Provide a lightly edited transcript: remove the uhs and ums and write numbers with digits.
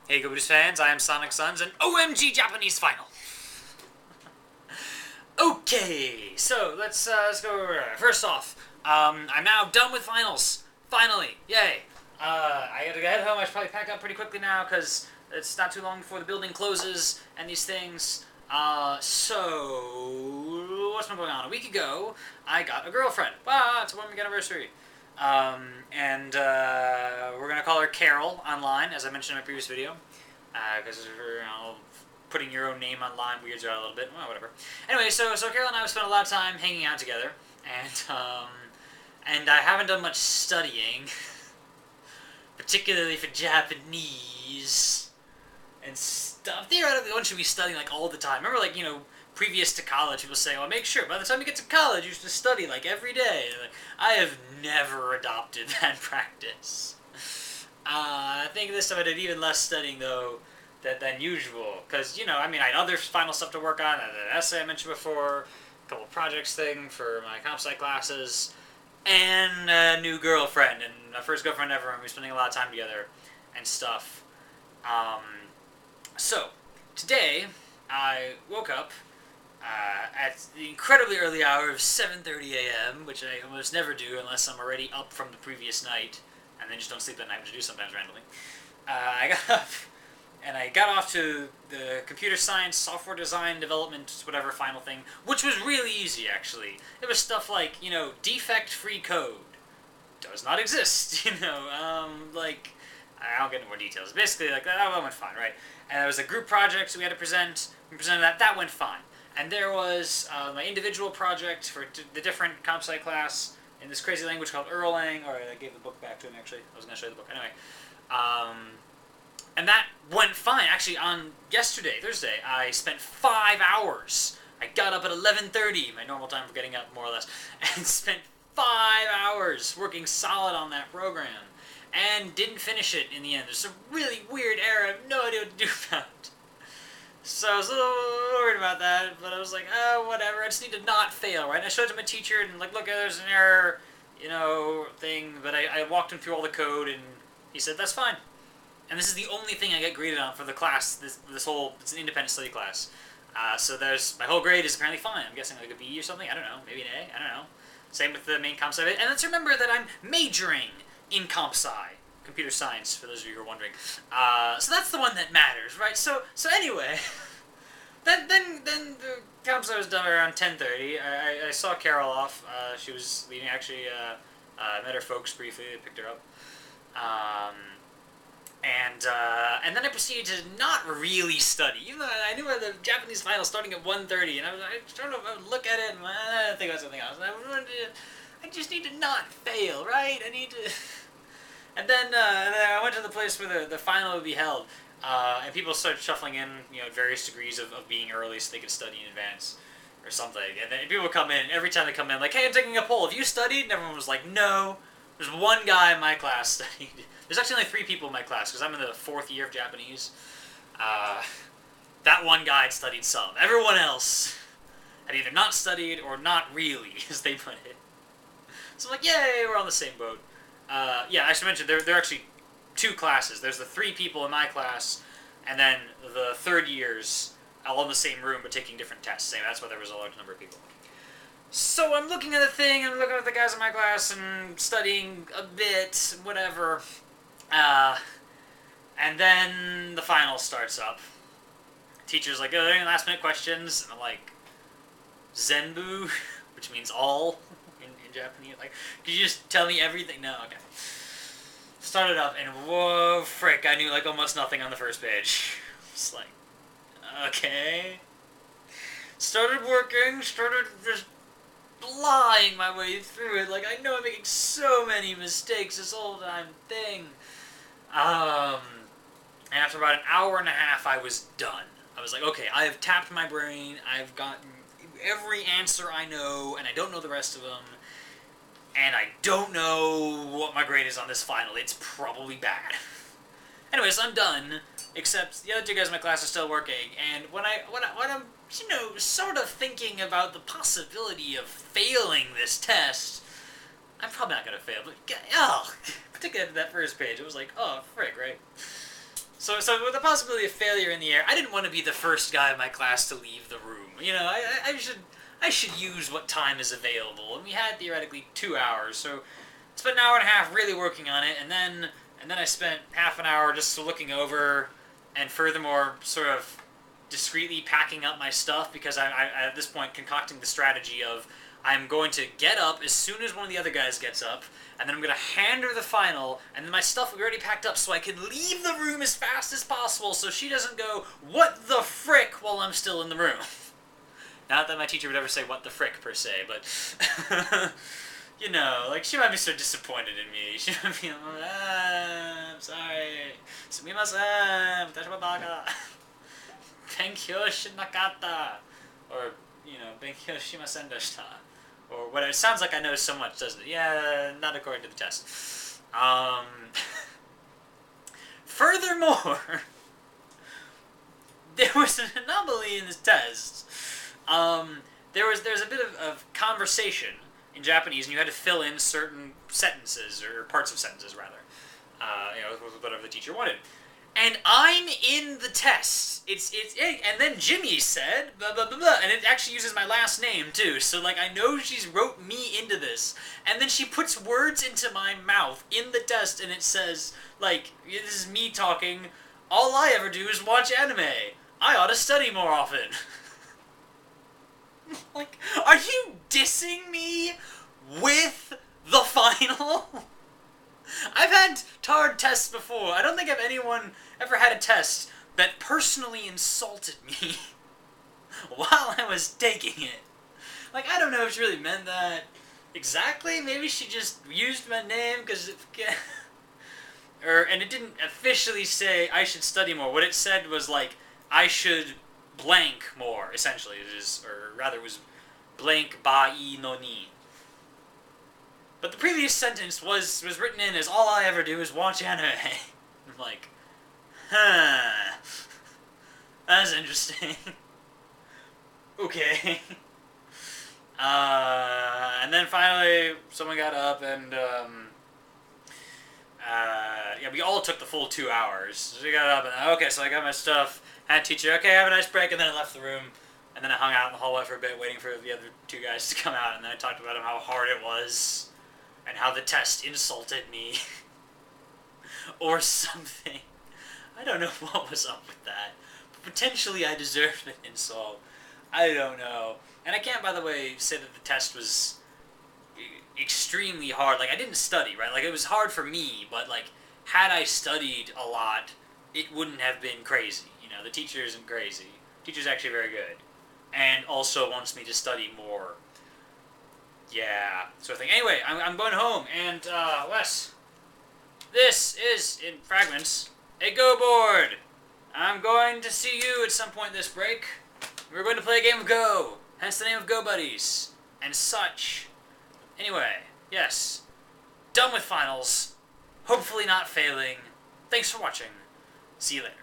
Hey Goobers fans, I am Sonic Suns and OMG Japanese Final. Okay, so let's go over there. First off, I'm now done with finals. Finally, yay! I gotta head home. I should probably pack up pretty quickly now because it's not too long before the building closes and these things. So what's been going on? A week ago, I got a girlfriend. Wow, it's a 1 week anniversary. And we're gonna call her Carol online, as I mentioned in my previous video, because putting your own name online weirds her out a little bit. Well, whatever. Anyway, so Carol and I have spent a lot of time hanging out together, and I haven't done much studying, particularly for Japanese and stuff. Theoretically, one should be studying like all the time. Remember, like, previous to college, people say, "Well, make sure by the time you get to college, you should study like every day." Like, I have never adopted that practice. I think this time I did even less studying though than usual, because I had other final stuff to work on. I had an essay I mentioned before, a couple projects thing for my comp sci classes, and a new girlfriend, and my first girlfriend ever, and we were spending a lot of time together and stuff. So today I woke up at the incredibly early hour of 7:30 a.m., which I almost never do unless I'm already up from the previous night, and then just don't sleep that night, which I do sometimes randomly. I got up, and I got off to the computer science, software design, development, whatever final thing, which was really easy, actually. It was stuff like, defect-free code does not exist, like, I don't get into more details. Basically, like, that went fine, right? And there was a group project so we had to present. We presented that went fine. And there was my individual project for the different comp sci class in this crazy language called Erlang. Alright, I gave the book back to him, actually. I was going to show you the book. Anyway. And that went fine. Actually, on yesterday, Thursday, I spent 5 hours. I got up at 11:30, my normal time for getting up, more or less, and spent 5 hours working solid on that program. And didn't finish it in the end. There's a really weird error I have no idea what to do about it. So I was a little worried about that, but I was like, oh, whatever, I just need to not fail, right? And I showed it to my teacher, and like, look, there's an error, thing, but I walked him through all the code, and he said, that's fine. And this is the only thing I get graded on for the class, this whole, it's an independent study class. So my whole grade is apparently fine. I'm guessing like a B or something, I don't know, maybe an A, I don't know. Same with the main comp sci. And let's remember that I'm majoring in comp sci, computer science, for those of you who are wondering. So that's the one that matters, right? So anyway, then the comp sci was done around 10:30. I saw Carol off. She was leaving. Actually, I met her folks briefly. They picked her up. And then I proceeded to not really study. Even though I knew the Japanese final starting at 1:30, and I don't know if I would look at it and think about something else. And I just need to not fail, right? I need to. And then I went to the place where the final would be held, and people started shuffling in, various degrees of being early so they could study in advance or something. And then people would come in, every time they come in, like, hey, I'm taking a poll. Have you studied? And everyone was like, no. There's one guy in my class studied. There's actually only 3 people in my class because I'm in the 4th year of Japanese. That one guy had studied some. Everyone else had either not studied or not really, as they put it. So I'm like, yay, we're on the same boat. Yeah, I should mention, there are actually 2 classes. There's the 3 people in my class, and then the 3rd years all in the same room but taking different tests. That's why there was a large number of people. So I'm looking at the thing, I'm looking at the guys in my class, and studying a bit, whatever. And then the final starts up. Teacher's like, oh, any last minute questions? And I'm like, Zenbu, which means all. In Japanese, like, could you just tell me everything? No, okay. Started up, and whoa, frick, I knew like almost nothing on the first page. It's like, okay. Started working, started just flying my way through it. Like, I know I'm making so many mistakes this whole time thing. And after about an hour and a half, I was done. I was like, okay, I have tapped my brain, I've gotten every answer I know, and I don't know the rest of them. And I don't know what my grade is on this final. It's probably bad. Anyways, I'm done. Except the other 2 guys in my class are still working. And when I'm sort of thinking about the possibility of failing this test, I'm probably not gonna fail. But particularly at that first page, it was like, oh frick, right? So with the possibility of failure in the air, I didn't want to be the first guy in my class to leave the room. You know, I should use what time is available, and we had theoretically 2 hours. So I spent an hour and a half really working on it, and then I spent half an hour just looking over, and furthermore, sort of discreetly packing up my stuff, because I at this point concocting the strategy of I'm going to get up as soon as one of the other guys gets up, and then I'm going to hand her the final, and then my stuff will be already packed up so I can leave the room as fast as possible so she doesn't go, "What the frick?" while I'm still in the room. Not that my teacher would ever say "what the frick" per se, but you know, like, she might be so disappointed in me. She might be like, I'm sorry. Sumimasen, watashi wa baka. Benkyou shinakata. Or, you know, benkyou shimasen deshita. Or whatever. It sounds like I know so much, doesn't it? Yeah, not according to the test. Furthermore, there was an anomaly in this test. There's a bit of conversation in Japanese, and you had to fill in certain sentences, or parts of sentences, rather. You know, with whatever the teacher wanted. And I'm in the test. And then Jimmy said, blah, blah, blah, blah, and it actually uses my last name, too. So, like, I know she's wrote me into this. And then she puts words into my mouth in the test, and it says, like, this is me talking, all I ever do is watch anime. I ought to study more often. Like, are you dissing me with the final? I've had hard tests before. I don't think anyone ever had a test that personally insulted me while I was taking it. Like, I don't know if she really meant that exactly. Maybe she just used my name because and it didn't officially say I should study more. What it said was, like, I should blank more, essentially. It is, or rather, it was blank ba I no ni. But the previous sentence was written in as all I ever do is watch anime. I'm like, huh, that's interesting. Okay. And then finally, someone got up and, yeah, we all took the full 2 hours. So we got up and, okay, so I got my stuff, had teacher, okay, have a nice break, and then I left the room. And then I hung out in the hallway for a bit, waiting for the other two guys to come out, and then I talked about how hard it was, and how the test insulted me. Or something. I don't know what was up with that. But potentially I deserved an insult. I don't know. And I can't, by the way, say that the test was extremely hard. Like, I didn't study, right? Like, it was hard for me, but, like, had I studied a lot, it wouldn't have been crazy. You know, the teacher isn't crazy. The teacher's actually very good. And also wants me to study more. Yeah, sort of thing. Anyway, I'm going home, and, Wes, this is, in fragments, a Go board. I'm going to see you at some point this break. We're going to play a game of Go, hence the name of Go Buddies, and such. Anyway, yes, done with finals, hopefully not failing. Thanks for watching. See you later.